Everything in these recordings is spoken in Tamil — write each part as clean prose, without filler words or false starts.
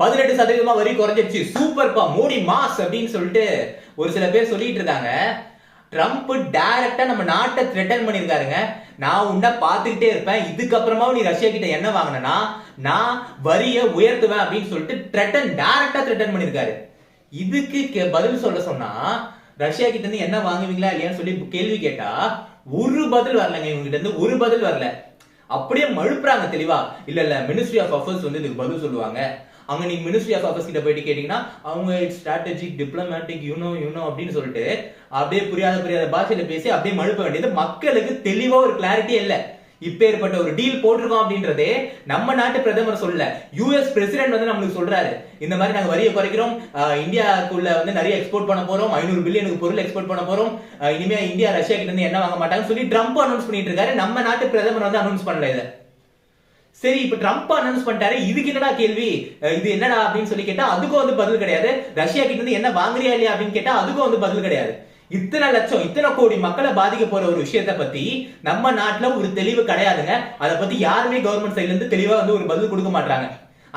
18% வரி குறைஞ்சிருச்சு, சூப்பர்ப்பா மோடி மாஸ் அப்படின்னு சொல்லிட்டு ஒரு சில பேர் சொல்லிட்டு இருக்காங்க. ட்ரம்ப் டைரக்டா நம்ம நாட்டை த்ரெட்டன் பண்ணிருக்காருங்க. நான் உன்ன பாத்துக்கிட்டே இருப்பேன், இதுக்கப்புறமா நீ ரஷ்யா கிட்ட என்ன வாங்கினா நான் வரிய உயர்த்துவேன் அப்படின்னு சொல்லிட்டு டைரக்டா த்ரெட்டன் பண்ணிருக்காரு. இதுக்கு பதில் சொல்ல சொன்னா ரஷ்யா கிட்ட இருந்து என்ன வாங்குவீங்களா இல்லையான்னு சொல்லி கேள்வி கேட்டா ஒரு பதில் வரலங்க. இவங்க கிட்ட இருந்து ஒரு பதில் வரல. அப்படியே மழுப்புறாங்க தெளிவா. இல்ல மினிஸ்ட்ரி ஆஃப் அஃபேர்ஸ் வந்து இதுக்கு பதில் சொல்லுவாங்க. அங்க நீங்க மினிஸ்ட்ரி ஆஃப் அஃபேர்ஸ் கிட்ட போயிட்டு கேட்டீங்கன்னா அவங்க ஸ்ட்ராட்டஜிக் டிப்ளமேட்டிக் யூனோ அப்படின்னு சொல்லிட்டு அப்படியே புரியாத பாஷையில பேசி அப்படியே மழுப்ப வேண்டியது. மக்களுக்கு தெளிவா ஒரு கிளாரிட்டி இல்ல. இப்பேற்பட்ட ஒரு டீல் போட்டிருக்கோம் அப்படின்றதே நம்ம நாட்டு பிரதமர் சொல்ல, யூஎஸ் பிரசிடென்ட் வந்து நம்மளுக்கு சொல்றாரு. இந்த மாதிரி நாங்க வரியை குறைக்கிறோம், இந்தியாக்குள்ள வந்து நிறைய எக்ஸ்போர்ட் பண்ண போறோம், 500 பில்லியனுக்கு பொருள் எக்ஸ்போர்ட் பண்ண போறோம், இனிமே இந்தியா ரஷ்யா கிட்ட இருந்து என்ன வாங்க மாட்டாங்கன்னு சொல்லி ட்ரம்ப் அனௌன்ஸ் பண்ணிட்டு இருக்காரு. நம்ம நாட்டு பிரதமர் வந்து அனௌன்ஸ் பண்ணல இதை. சரி, இப்ப ட்ரம்ப் அனௌன்ஸ் பண்ணிட்டாரு, இதுக்கு என்னடா கேள்வி, இது என்னடா அப்படின்னு சொல்லி கேட்டா அதுக்கும் வந்து பதில் கிடையாது. ரஷ்யா கிட்ட இருந்து என்ன வாங்குறியா இல்லையா அப்படின்னு கேட்டா அதுக்கும் வந்து பதில் கிடையாது. இத்தனை லட்சம் இத்தனை கோடி மக்களை பாதிக்க போற ஒரு விஷயத்த பத்தி நம்ம நாட்டுல ஒரு தெளிவு கிடையாதுங்க. அதை பத்தி யாருமே கவர்மெண்ட் சைட்ல இருந்து தெளிவா வந்து ஒரு பதில் கொடுக்க மாட்டாங்க.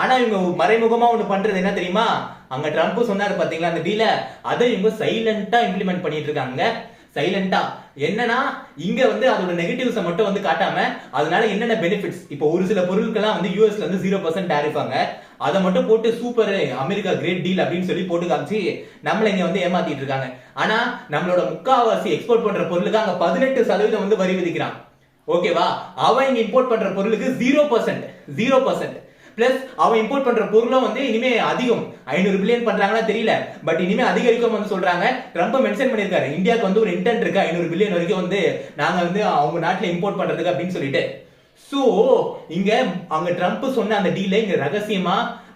ஆனா இவங்க மறைமுகமா ஒண்ணு பண்றது என்ன தெரியுமா? அங்க ட்ரம்ப் சொன்னாரு பாத்தீங்களா அந்த டீல, அதை இவங்க சைலண்டா இம்ப்ளிமெண்ட் பண்ணிட்டு இருக்காங்க. சைலண்டா என்னன்னா இங்க வந்து அதோட நெகட்டிவ்ஸை மட்டும் வந்து காட்டாம அதனால என்னென்ன பெனிஃபிட்ஸ், இப்போ ஒரு சில பொருட்கள்லாம் வந்து யூஎஸ்ல வந்து 0% டாரிஃபாங்க, அதை மட்டும் போட்டு சூப்பர் அமெரிக்கா கிரேட் டீல் அப்படின்னு சொல்லி போட்டு காமிச்சு நம்மள இங்க வந்து ஏமாத்திட்டு இருக்காங்க. ஆனா நம்மளோட முக்காவாசி எக்ஸ்போர்ட் பண்ற பொருளுக்கு அங்க 18% வந்து வரி விதிக்கிறான். ஓகேவா? அவன் இங்க இம்போர்ட் பண்ற பொருளுக்கு 0% பிளஸ் அவன் இம்போர்ட் பண்ற பொருளும் வந்து இனிமே அதிகம். 500 பில்லியன் பண்றாங்களா தெரியல, பட் இனிமே அதிகரிக்கும் வந்து சொல்றாங்க. ட்ரம்ப் மென்ஷன் பண்ணிருக்காரு, இந்தியாவுக்கு வந்து ஒரு இன்டென்ட் இருக்கு 500 பில்லியன் வரைக்கும் வந்து நாங்க வந்து அவங்க நாட்டுல இம்போர்ட் பண்றதுக்கு அப்படின்னு சொல்லிட்டு. சோ இங்க அங்க ட்ரம்ப் சொன்ன அந்த டீலை இங்க ரகசியமா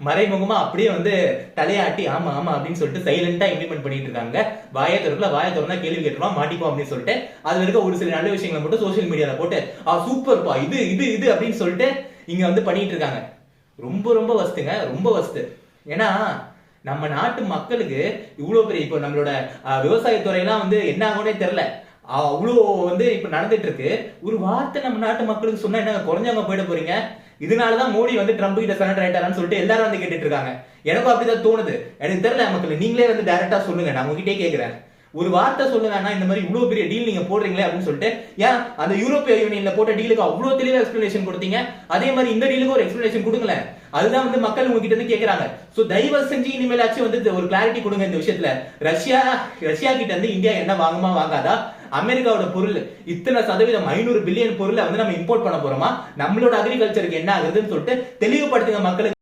மறைமுகமா அப்படியே வந்து தலையாட்டி ஆமா ஆமா அப்படின்னு சொல்லிட்டு சைலண்டா இம்ப்ளிமெண்ட் பண்ணிட்டு இருக்காங்க. வாயை திறந்தா கேள்வி கேட்டுருவா மாட்டிப்போம் அப்படின்னு சொல்லிட்டு அதுல இருக்க ஒரு சில நல்ல விஷயங்களை மட்டும் சோசியல் மீடியால போட்டு சூப்பர்ப்பா இது இது இது அப்படின்னு சொல்லிட்டு இங்க வந்து பண்ணிட்டு இருக்காங்க. ரொம்ப வஸ்துங்க, ரொம்ப வஸ்து. ஏன்னா நம்ம நாட்டு மக்களுக்கு இவ்வளவு பெரிய இப்போ நம்மளோட விவசாயத்துறையெல்லாம் வந்து என்ன ஆகும்னே தெரியல, அவ்வளோ வந்து இப்ப நடந்துட்டு இருக்கு. ஒரு வார்த்தை நம்ம நாட்டு மக்களுக்கு சொன்னா என்ன குறைஞ்சவங்க போயிட போறீங்க? இதனாலதான் மோடி வந்து ட்ரம்ப் கிட்ட சரண்டர் ஆயிட்டாரான்னு சொல்லிட்டு எல்லாரும் வந்து கேட்டுட்டு இருக்காங்க. எனக்கும் அப்படிதான் தோணுது. எனக்கு தெரியல மக்கள், நீங்களே வந்து டைரக்டா சொல்லுங்க, நான் உங்ககிட்டே கேட்கிறேன். ஒரு வார்த்தை சொல்லுங்கன்னா இந்த மாதிரி இவ்வளவு பெரிய டீல் நீங்க போடுறீங்களே அப்படின்னு சொல்லிட்டு, ஏன் அந்த யூரோப்பிய யூனியன்ல போட்ட டீலுக்கு அவ்வளவு தெளிவா எக்ஸ்பிளனேஷன் கொடுத்தீங்க, அதே மாதிரி இந்த டீலுக்கு ஒரு எக்ஸ்பிளனேஷன் கொடுங்களேன். அதுதான் வந்து மக்கள் உங்ககிட்ட இருந்து கேக்குறாங்க. சோ தயவு செஞ்சு இனிமேலாச்சும் வந்து ஒரு கிளாரிட்டி கொடுங்க இந்த விஷயத்துல. ரஷ்யா கிட்ட இருந்து இந்தியா என்ன வாங்குமா வாங்காதா? அமெரிக்காவோட பொருள் இத்தனை சதவீதம் 500 பில்லியன் பொருளை வந்து நம்ம இம்போர்ட் பண்ண போறோமா? நம்மளோட அக்ரிகல்ச்சருக்கு என்ன ஆகுதுன்னு சொல்லிட்டு தெளிவுபடுத்துங்க மக்களுக்கு.